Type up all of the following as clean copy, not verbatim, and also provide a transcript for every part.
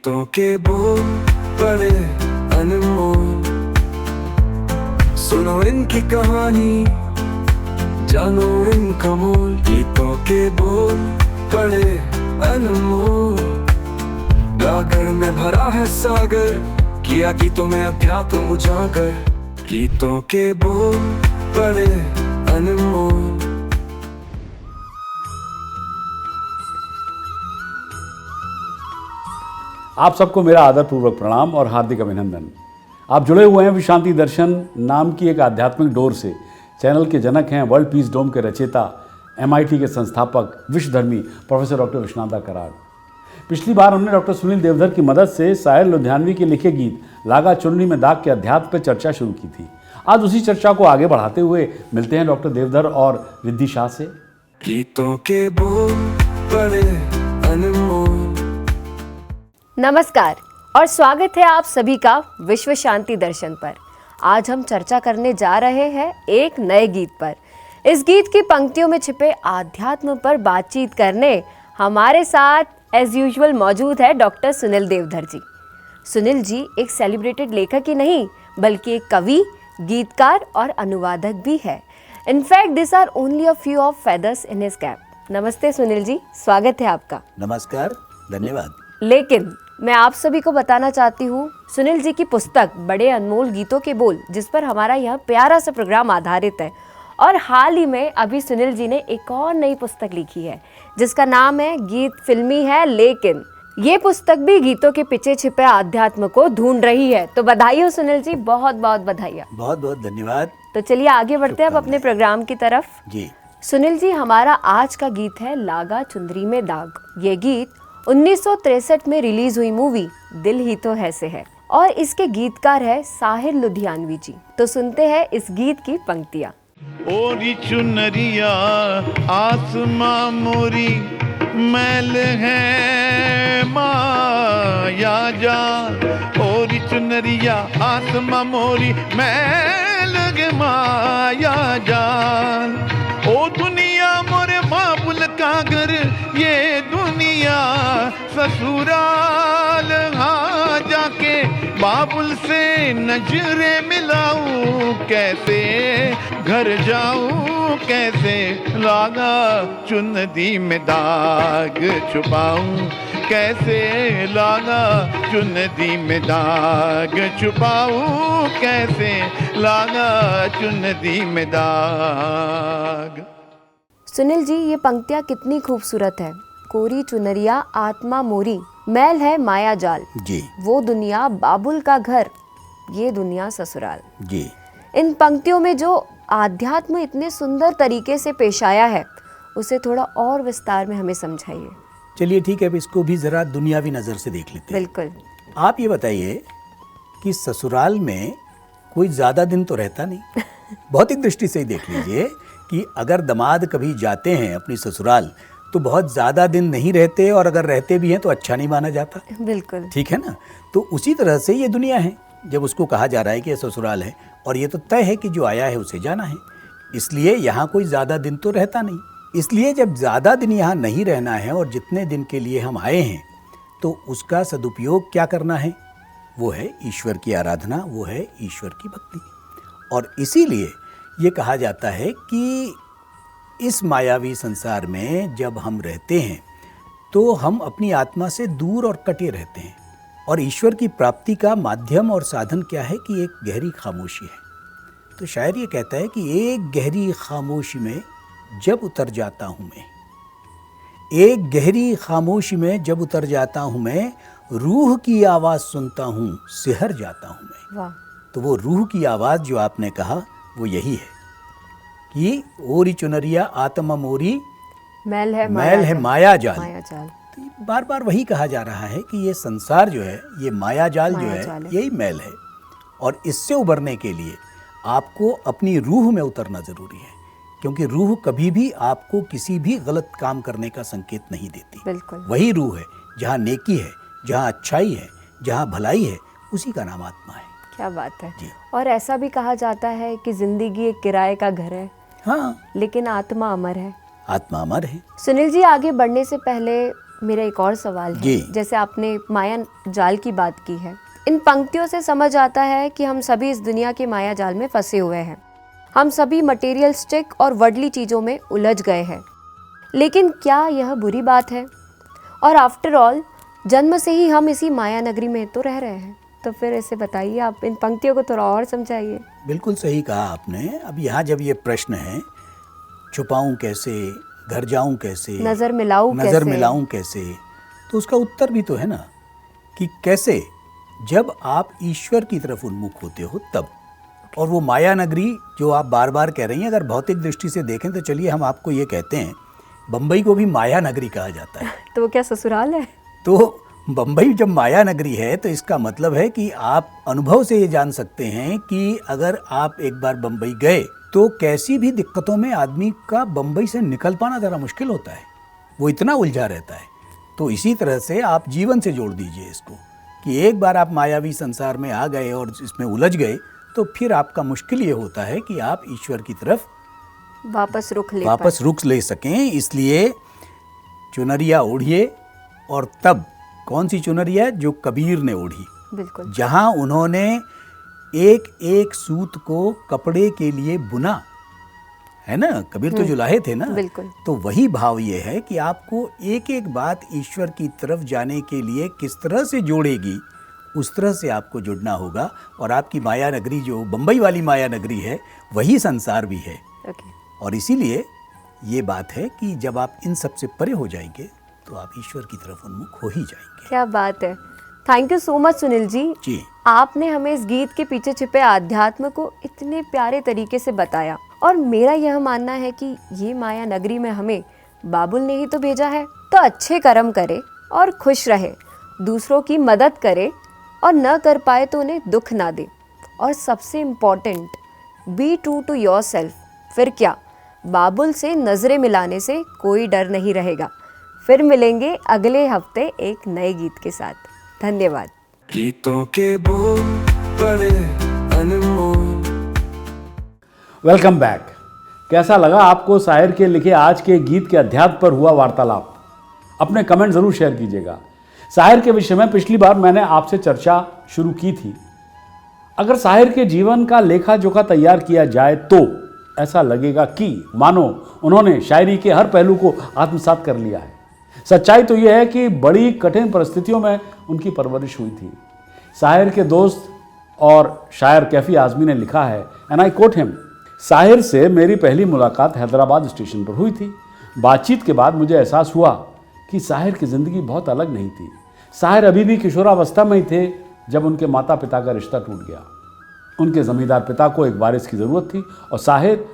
गीतों के बोल बड़े अनमोल, सुनो इनकी कहानी, जानो इनका मोल। गीतों के बोल बड़े अनमोल, गागर में भरा है सागर, किया गीतों में अध्यात्म उजागर। गीतों के बोल बड़े अनमोल। आप सबको मेरा आदरपूर्वक प्रणाम और हार्दिक अभिनंदन। आप जुड़े हुए हैं विश्व शांति दर्शन नाम की एक आध्यात्मिक डोर से। चैनल के जनक हैं वर्ल्ड पीस डोम के रचयिता, MIT के संस्थापक, विश्वधर्मी प्रोफेसर डॉक्टर विश्वनाथ कराड़। पिछली बार हमने डॉक्टर सुनील देवधर की मदद से साहिर लुधियानवी के लिखे गीत लागा चुनरी में दाग के अध्यात्म पर चर्चा शुरू की थी। आज उसी चर्चा को आगे बढ़ाते हुए मिलते हैं डॉक्टर देवधर और रिद्धि शाह से। गीतों के बोल बड़े अनमोल। नमस्कार और स्वागत है आप सभी का विश्व शांति दर्शन पर। आज हम चर्चा करने जा रहे हैं एक नए गीत पर। इस गीत की पंक्तियों में छिपे आध्यात्म पर बातचीत करने हमारे साथ एज यूजुअल मौजूद है डॉक्टर सुनील देवधर जी। सुनील जी एक सेलिब्रेटेड लेखक ही नहीं बल्कि एक कवि, गीतकार और अनुवादक भी है। In fact this are only a few of feathers in his cap. नमस्ते सुनील जी, स्वागत है आपका। नमस्कार, धन्यवाद। लेकिन मैं आप सभी को बताना चाहती हूँ, सुनील जी की पुस्तक बड़े अनमोल गीतों के बोल, जिस पर हमारा यह प्यारा सा प्रोग्राम आधारित है, और हाल ही में अभी सुनील जी ने एक और नई पुस्तक लिखी है जिसका नाम है गीत फिल्मी है लेकिन। ये पुस्तक भी गीतों के पीछे छिपे आध्यात्म को ढूंढ रही है। तो बधाई हो सुनील जी, बहुत बहुत बधाई। बहुत बहुत धन्यवाद। तो चलिए आगे बढ़ते हैं अब अपने प्रोग्राम की तरफ। जी सुनील जी, हमारा आज का गीत है लागा चुनरी में दाग। ये गीत 1963 में रिलीज हुई मूवी दिल ही तो है से है और इसके गीतकार है साहिर लुधियानवी जी। तो सुनते हैं इस गीत की पंक्तियां। ओरी चुनरिया आसमां मोरी, मैल है माया जाल। ओरी चुनरिया आसमां मोरी, मैल है माया जाल। ओ दुनिया मोरे बाबुल का घर, ये दुनिया ससुराल। हाँ जाके बाबुल से नजरे मिलाऊं, कैसे घर जाऊं, कैसे लागा चुनरी में दाग छुपाऊं, कैसे लागा चुनरी में दाग छुपाऊं, कैसे लागा चुनरी में दाग। सुनील जी, ये पंक्तियां कितनी खूबसूरत है। कोरी चुनरिया आत्मा मोरी, मैल है माया जाल। जी वो दुनिया बाबुल का घर, ये दुनिया ससुराल। जी इन पंक्तियों में जो आध्यात्म इतने सुंदर तरीके से पेश आया है, उसे थोड़ा और विस्तार में हमें समझाइए। चलिए ठीक है, अब इसको भी जरा दुनियावी नज़र से देख लेते हैं। बिल्कुल। आप ये बताइए कि ससुराल में कोई ज़्यादा दिन तो रहता नहीं। भौतिक दृष्टि से ही देख लीजिए कि अगर दामाद कभी जाते हैं अपनी ससुराल तो बहुत ज़्यादा दिन नहीं रहते, और अगर रहते भी हैं तो अच्छा नहीं माना जाता। बिल्कुल ठीक है ना। तो उसी तरह से ये दुनिया है। जब उसको कहा जा रहा है कि ये ससुराल है और ये तो तय है कि जो आया है उसे जाना है, इसलिए यहाँ कोई ज़्यादा दिन तो रहता नहीं। इसलिए जब ज़्यादा दिन यहाँ नहीं रहना है और जितने दिन के लिए हम आए हैं तो उसका सदुपयोग क्या करना है, वो है ईश्वर की आराधना, वो है ईश्वर की भक्ति। और इसीलिए ये कहा जाता है कि इस मायावी संसार में जब हम रहते हैं तो हम अपनी आत्मा से दूर और कटे रहते हैं, और ईश्वर की प्राप्ति का माध्यम और साधन क्या है कि एक गहरी खामोशी है। तो शायर ये कहता है कि एक गहरी खामोशी में जब उतर जाता हूँ मैं, एक गहरी खामोशी में जब उतर जाता हूँ मैं, रूह की आवाज़ सुनता हूँ, सिहर जाता हूँ मैं। वाह। तो वो रूह की आवाज़ जो आपने कहा वो यही है कि ओरी चुनरिया आत्मा मोरी, मैल है माया जाल। माया जाल। तो बार बार वही कहा जा रहा है कि ये संसार जो है, ये माया जाल जो है, यही मैल है, और इससे उबरने के लिए आपको अपनी रूह में उतरना ज़रूरी है, क्योंकि रूह कभी भी आपको किसी भी गलत काम करने का संकेत नहीं देती। बिल्कुल। वही रूह है जहाँ नेकी है, जहाँ अच्छाई है, जहाँ भलाई है, उसी का नाम आत्मा है। क्या बात है। जी। और ऐसा भी कहा जाता है कि जिंदगी एक किराए का घर है, हाँ, लेकिन आत्मा अमर है। आत्मा अमर है। सुनील जी, आगे बढ़ने से पहले मेरा एक और सवाल है, जी। जैसे आपने माया जाल की बात की है, इन पंक्तियों से समझ आता है कि हम सभी इस दुनिया के माया जाल में फंसे हुए हैं। हम सभी मटेरियलिस्टिक और वर्डली चीज़ों में उलझ गए हैं। लेकिन क्या यह बुरी बात है? और आफ्टर ऑल जन्म से ही हम इसी माया नगरी में तो रह रहे हैं। तो फिर ऐसे बताइए, आप इन पंक्तियों को थोड़ा और समझाइए। बिल्कुल सही कहा आपने। अब यहाँ जब ये प्रश्न है, छुपाऊं कैसे, घर जाऊं कैसे, नजर मिलाऊं नजर कैसे? मिलाऊं कैसे, तो उसका उत्तर भी तो है ना कि कैसे, जब आप ईश्वर की तरफ उन्मुख होते हो तब। और वो माया नगरी जो आप बार बार कह रही हैं, अगर भौतिक दृष्टि से देखें तो चलिए हम आपको ये कहते हैं, बम्बई को भी माया नगरी कहा जाता है। तो वो क्या ससुराल है? तो बम्बई जब माया नगरी है तो इसका मतलब है कि आप अनुभव से ये जान सकते हैं कि अगर आप एक बार बम्बई गए तो कैसी भी दिक्कतों में आदमी का बम्बई से निकल पाना ज़रा मुश्किल होता है, वो इतना उलझा रहता है। तो इसी तरह से आप जीवन से जोड़ दीजिए इसको कि एक बार आप मायावी संसार में आ गए और इसमें उलझ गए तो फिर आपका मुश्किल ये होता है कि आप ईश्वर की तरफ वापस रुख ले सकें। इसलिए चुनरिया ओढ़िए, और तब कौन सी चुनरिया? जो कबीर ने ओढ़ी, बिल्कुल, जहां उन्होंने एक एक सूत को कपड़े के लिए बुना है ना। कबीर तो जुलाहे थे ना। बिल्कुल। तो वही भाव ये है कि आपको एक एक बात ईश्वर की तरफ जाने के लिए किस तरह से जोड़ेगी, उस तरह से आपको जुड़ना होगा। और आपकी माया नगरी जो बम्बई वाली माया नगरी है, वही संसार भी है। ओके। और इसीलिए ये बात है कि जब आप इन सब से परे हो जाएंगे तो आप ईश्वर की तरफ उन्मुख हो ही जाएंगे। क्या बात है। Thank you so much Sunil ji. जी, आपने हमें इस गीत के पीछे छिपे आध्यात्म को इतने प्यारे तरीके से बताया। और मेरा यह मानना है कि ये माया नगरी में हमें बाबुल ने ही तो भेजा है, तो अच्छे कर्म करे और खुश रहे, दूसरों की मदद करे, और न कर पाए तो उन्हें दुख ना दे। और सबसे important, be true to your self. फिर क्या, बाबुल से नजरें मिलाने से कोई डर नहीं रहेगा। फिर मिलेंगे अगले हफ्ते एक नए गीत के साथ। धन्यवाद। गीतों के बोल बड़े अनमोल। Welcome back. कैसा लगा आपको शायर के लिखे आज के गीत के अध्यात्म पर हुआ वार्तालाप? अपने कमेंट जरूर शेयर कीजिएगा। शायर के विषय में पिछली बार मैंने आपसे चर्चा शुरू की थी। अगर शायर के जीवन का लेखा जोखा तैयार किया जाए तो ऐसा लगेगा कि मानो उन्होंने शायरी के हर पहलू को आत्मसात कर लिया है। सच्चाई तो यह है कि बड़ी कठिन परिस्थितियों में उनकी परवरिश हुई थी। शायर के दोस्त और शायर कैफी आजमी ने लिखा है, एंड आई कोट हिम, शायर से मेरी पहली मुलाकात हैदराबाद स्टेशन पर हुई थी। बातचीत के बाद मुझे एहसास हुआ कि शायर की ज़िंदगी बहुत अलग नहीं थी। शायर अभी भी किशोरावस्था में ही थे जब उनके माता पिता का रिश्ता टूट गया। उनके ज़मींदार पिता को एक वारिस की ज़रूरत थी और शाहिर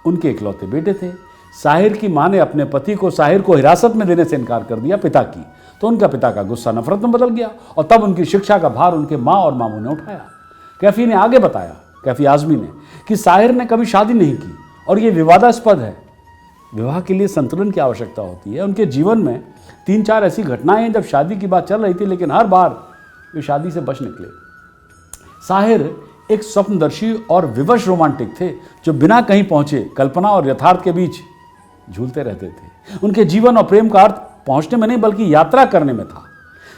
उनके इकलौते बेटे थे। शाहिर की माँ ने अपने पति को शाहिर को हिरासत में देने से इनकार कर दिया पिता की, तो उनका पिता का गुस्सा नफरत में बदल गया और तब उनकी शिक्षा का भार उनके माँ और मामू ने उठाया। कैफी ने आगे बताया, कैफी आजमी ने, कि शाहिर ने कभी शादी नहीं की और ये विवादास्पद है। विवाह के लिए संतुलन की आवश्यकता होती है। उनके जीवन में 3-4 ऐसी घटनाएं हैं जब शादी की बात चल रही थी, लेकिन हर बार वे शादी से बच निकले। शाहिर एक स्वप्नदर्शी और विवश रोमांटिक थे जो बिना कहीं पहुंचे कल्पना और यथार्थ के बीच झूलते रहते थे। उनके जीवन और प्रेम का अर्थ पहुंचने में नहीं बल्कि यात्रा करने में था।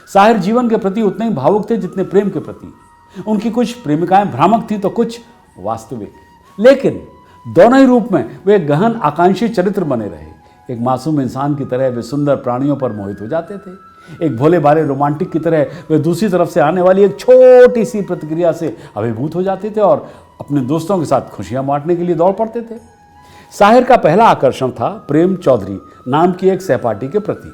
शाहिर जीवन के प्रति उतने ही भावुक थे जितने प्रेम के प्रति। उनकी कुछ प्रेमिकाएं भ्रामक थी तो कुछ वास्तविक, लेकिन दोनों ही रूप में वे गहन आकांक्षी चरित्र बने रहे। एक मासूम इंसान की तरह वे सुंदर प्राणियों पर मोहित हो जाते थे। एक भोले भाले रोमांटिक की तरह वे दूसरी तरफ से आने वाली एक छोटी सी प्रतिक्रिया से अभिभूत हो जाते थे और अपने दोस्तों के साथ खुशियां बांटने के लिए दौड़ पड़ते थे। शाहिर का पहला आकर्षण था प्रेम चौधरी नाम की एक सहपाठी के प्रति।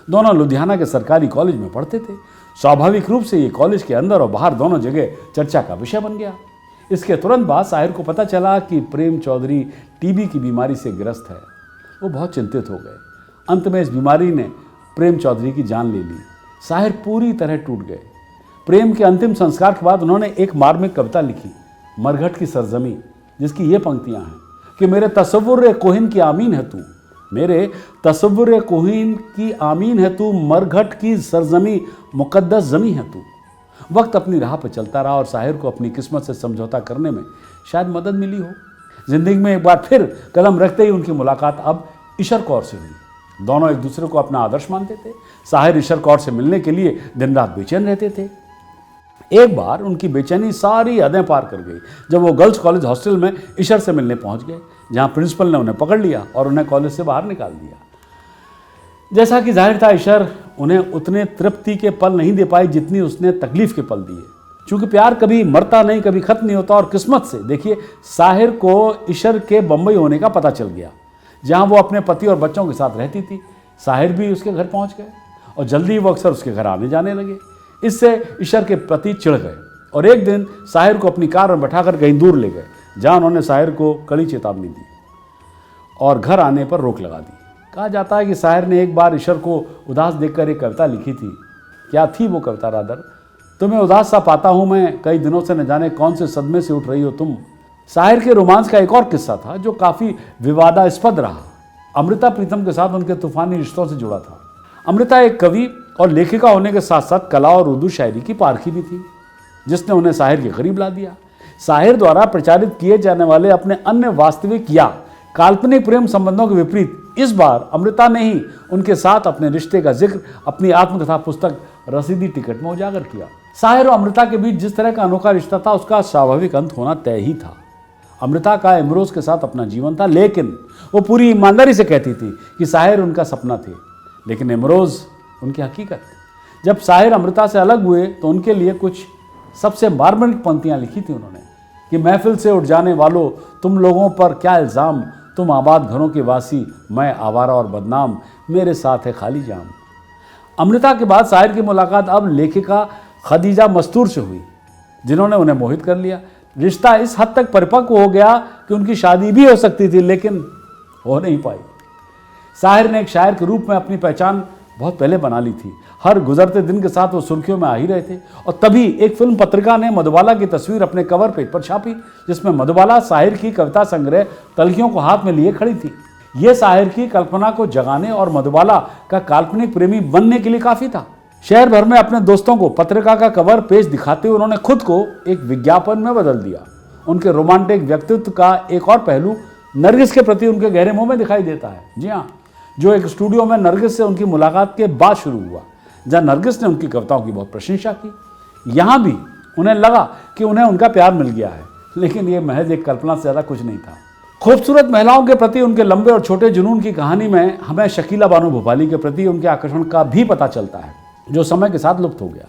दोनों लुधियाना के सरकारी कॉलेज में पढ़ते थे। स्वाभाविक रूप से ये कॉलेज के अंदर और बाहर दोनों जगह चर्चा का विषय बन गया। इसके तुरंत बाद शाहिर को पता चला कि प्रेम चौधरी टीबी की बीमारी से ग्रस्त है। वो बहुत चिंतित हो गए। अंत में इस बीमारी ने प्रेम चौधरी की जान ले ली। शाहिर पूरी तरह टूट गए। प्रेम के अंतिम संस्कार के बाद उन्होंने एक मार्मिक कविता लिखी, मरघट की सरजमी, जिसकी ये पंक्तियां हैं कि मेरे तसव्वुर कोहिन की आमीन है तू, मेरे तसव्वुर कोहिन की आमीन है तू, मरघट की सरजमी मुकद्दस जमी है तू। वक्त अपनी राह पर चलता रहा और शाहिर को अपनी किस्मत से समझौता करने में शायद मदद मिली हो। जिंदगी में एक बार फिर कदम रखते ही उनकी मुलाकात अब ईशर कौर से हुई। दोनों एक दूसरे को अपना आदर्श मानते थे। साहिर ईशर कौर से मिलने के लिए दिन रात बेचैन रहते थे। एक बार उनकी बेचैनी सारी हदें पार कर गई जब वो गर्ल्स कॉलेज हॉस्टल में ईशर से मिलने पहुंच गए, जहां प्रिंसिपल ने उन्हें पकड़ लिया और उन्हें कॉलेज से बाहर निकाल दिया। जैसा कि जाहिर था, ईशर उन्हें उतने तृप्ति के पल नहीं दे पाई जितनी उसने तकलीफ के पल दिए। क्योंकि प्यार कभी मरता नहीं, कभी खत्म नहीं होता। और किस्मत से देखिए, साहिर को ईशर के बम्बई होने का पता चल गया, जहां वो अपने पति और बच्चों के साथ रहती थी। साहिर भी उसके घर पहुंच गए और जल्दी वो अक्सर उसके घर आने जाने लगे। इससे ईशर के पति चिढ़ गए और एक दिन साहिर को अपनी कार में बैठाकर कहीं दूर ले गए, जहां उन्होंने साहिर को कड़ी चेतावनी दी और घर आने पर रोक लगा दी। कहा जाता है कि साहिर ने एक बार ईशर को उदास देखकर एक कविता लिखी थी। क्या थी वो कविता? रादर, तुम्हें उदास सा पाता हूं मैं, कई दिनों से न जाने कौन से सदमे से उठ रही हो तुम। साहिर के रोमांस का एक और किस्सा था जो काफ़ी विवादास्पद रहा। अमृता प्रीतम के साथ उनके तूफानी रिश्तों से जुड़ा था। अमृता एक कवि और लेखिका होने के साथ साथ कला और उर्दू शायरी की पारखी भी थी, जिसने उन्हें साहिर के करीब ला दिया। साहिर द्वारा प्रचारित किए जाने वाले अपने अन्य वास्तविक या काल्पनिक प्रेम संबंधों के विपरीत इस बार अमृता ने ही उनके साथ अपने रिश्ते का जिक्र अपनी आत्मकथा पुस्तक रसीदी टिकट में उजागर किया। साहिर और अमृता के बीच जिस तरह का अनोखा रिश्ता था, उसका स्वाभाविक अंत होना तय ही था। अमृता का इमरोज के साथ अपना जीवन था, लेकिन वो पूरी ईमानदारी से कहती थी कि साहिर उनका सपना थे, लेकिन इमरोज उनकी हकीकत। जब साहिर अमृता से अलग हुए तो उनके लिए कुछ सबसे मार्मिक पंक्तियां लिखी थी उन्होंने कि महफिल से उठ जाने वालों, तुम लोगों पर क्या इल्ज़ाम, तुम आबाद घरों के वासी, मैं आवारा और बदनाम, मेरे साथ है खाली जाम। अमृता के बाद साहिर की मुलाकात अब लेखिका खदीजा मस्तूर से हुई, जिन्होंने उन्हें मोहित कर लिया। रिश्ता इस हद तक परिपक्व हो गया कि उनकी शादी भी हो सकती थी, लेकिन हो नहीं पाई। साहिर ने एक शायर के रूप में अपनी पहचान बहुत पहले बना ली थी। हर गुजरते दिन के साथ वो सुर्खियों में आ ही रहे थे और तभी एक फिल्म पत्रिका ने मधुबाला की तस्वीर अपने कवर पेज पर छापी, जिसमें मधुबाला साहिर की कविता संग्रह तलखियों को हाथ में लिए खड़ी थी। यह साहिर की कल्पना को जगाने और मधुबाला का काल्पनिक प्रेमी बनने के लिए काफी था। शहर भर में अपने दोस्तों को पत्रिका का कवर पेज दिखाते हुए उन्होंने खुद को एक विज्ञापन में बदल दिया। उनके रोमांटिक व्यक्तित्व का एक और पहलू नरगिस के प्रति उनके गहरे मोह में दिखाई देता है। जी हाँ, जो एक स्टूडियो में नरगिस से उनकी मुलाकात के बाद शुरू हुआ, जहां नरगिस ने उनकी कविताओं की बहुत प्रशंसा की। यहाँ भी उन्हें लगा कि उन्हें उनका प्यार मिल गया है, लेकिन ये महज एक कल्पना से ज़्यादा कुछ नहीं था। खूबसूरत महिलाओं के प्रति उनके लंबे और छोटे जुनून की कहानी में हमें शकीला बानो भोपाली के प्रति उनके आकर्षण का भी पता चलता है, जो समय के साथ लुप्त हो गया।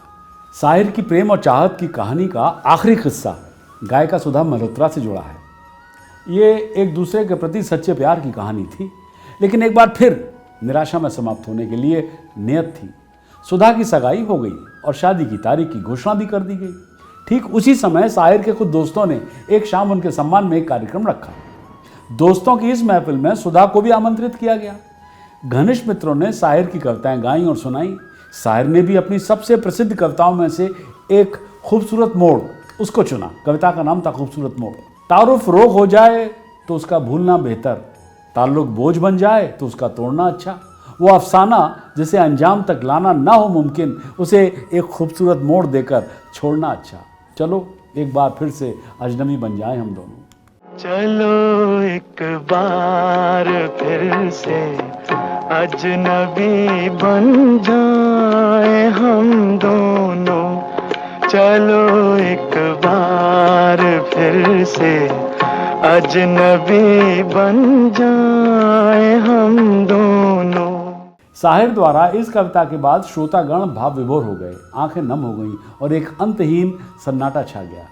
साहिर की प्रेम और चाहत की कहानी का आखिरी किस्सा गायिका सुधा मल्होत्रा से जुड़ा है। ये एक दूसरे के प्रति सच्चे प्यार की कहानी थी, लेकिन एक बार फिर निराशा में समाप्त होने के लिए नियत थी। सुधा की सगाई हो गई और शादी की तारीख की घोषणा भी कर दी गई। ठीक उसी समय साहिर के कुछ दोस्तों ने एक शाम उनके सम्मान में एक कार्यक्रम रखा। दोस्तों की इस महफिल में सुधा को भी आमंत्रित किया गया। घनिष्ठ मित्रों ने साहिर की कविताएं गाई और सुनाई। साहिर ने भी अपनी सबसे प्रसिद्ध कविताओं में से एक खूबसूरत मोड़ उसको चुना। कविता का नाम था खूबसूरत मोड़। तारुफ रोग हो जाए तो उसका भूलना बेहतर, ताल्लुक बोझ बन जाए तो उसका तोड़ना अच्छा, वो अफसाना जिसे अंजाम तक लाना ना हो मुमकिन, उसे एक खूबसूरत मोड़ देकर छोड़ना अच्छा। चलो एक बार फिर से अजनबी बन जाए हम दोनों। चलो एक बार फिर से अजनबी बन जाए हम दोनों। चलो एक बार फिर से अजनबी बन जाए हम दोनों। साहिर द्वारा इस कविता के बाद श्रोतागण भाव विभोर हो गए, आंखें नम हो गईं और एक अंतहीन सन्नाटा छा गया।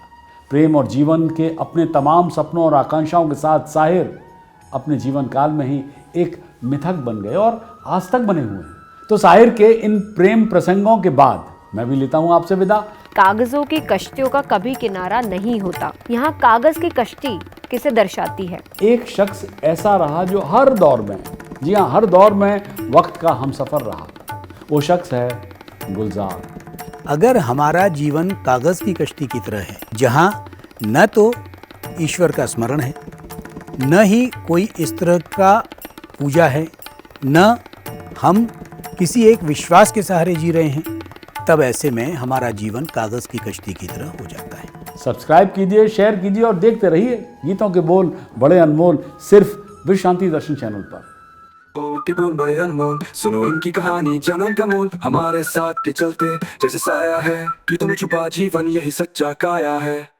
प्रेम और जीवन के अपने तमाम सपनों और आकांक्षाओं के साथ साहिर अपने जीवन काल में ही एक मिथक बन गए और आज तक बने हुए हैं। तो साहिर के इन प्रेम प्रसंगों के बाद मैं भी लेता हूँ आपसे विदा। कागजों की कश्तियों का कभी किनारा नहीं होता। यहाँ कागज की कश्ती किसे दर्शाती है? एक शख्स ऐसा रहा जो हर दौर में, जी हाँ हर दौर में वक्त का हमसफर रहा। वो शख्स है गुलजार। अगर हमारा जीवन कागज की कश्ती की तरह है, जहाँ न तो ईश्वर का स्मरण है, न ही कोई इस तरह का पूजा है, न हम किसी एक विश्वास के सहारे जी रहे हैं, तब ऐसे में हमारा जीवन कागज की कश्ती की तरह हो जाता है। सब्सक्राइब कीजिए, शेयर कीजिए और देखते रहिए गीतों के बोल बड़े अनमोल, सिर्फ विश्व शांति दर्शन चैनल पर। टिपुल बड़े अनमोल, सुनो इनकी कहानी जनम का मोल। हमारे साथ के चलते जैसे साया है, प्रीतम छुपा जीवन यही सच्चा काया है।